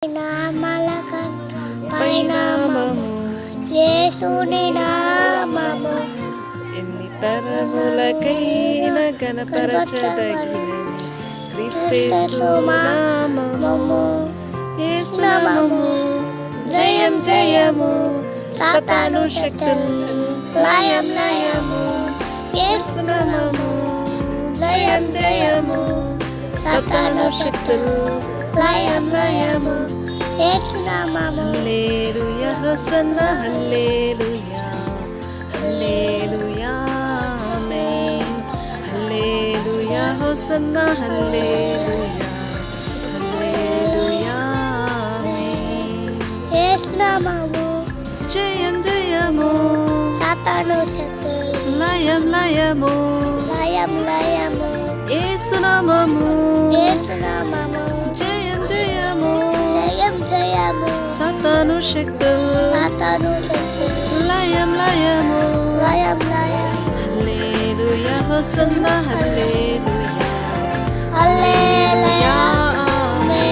నామలకన్నా పైనామము యేసుని నామము ఎన్ని తరములకైనా కనపరచదగినది క్రీస్తు నామము యేసు నామము జయం జయము సాతాను శక్తులు లయం లయము యేసు నామము జయం జయము సాతాను శక్తులు లయం లయము యేసు నామము హల్లెలూయా హోసన్నా హల్లెలూయా హల్లెలూయా ఆమేన్ హల్లెలూయా హోసన్నా హల్లెలూయా హల్లెలూయా ఆమేన్ యేసు నామము జయం జయము సాతాను శక్తులు లయం లయము లయం లయము యేసు నామము యేసు నామము జయం జయము జయం జయము సాతాను శక్తులు సాతాను శక్తులు లయం లయము లయం లయము హల్లెలూయా హోసన్నా హల్లెలూయా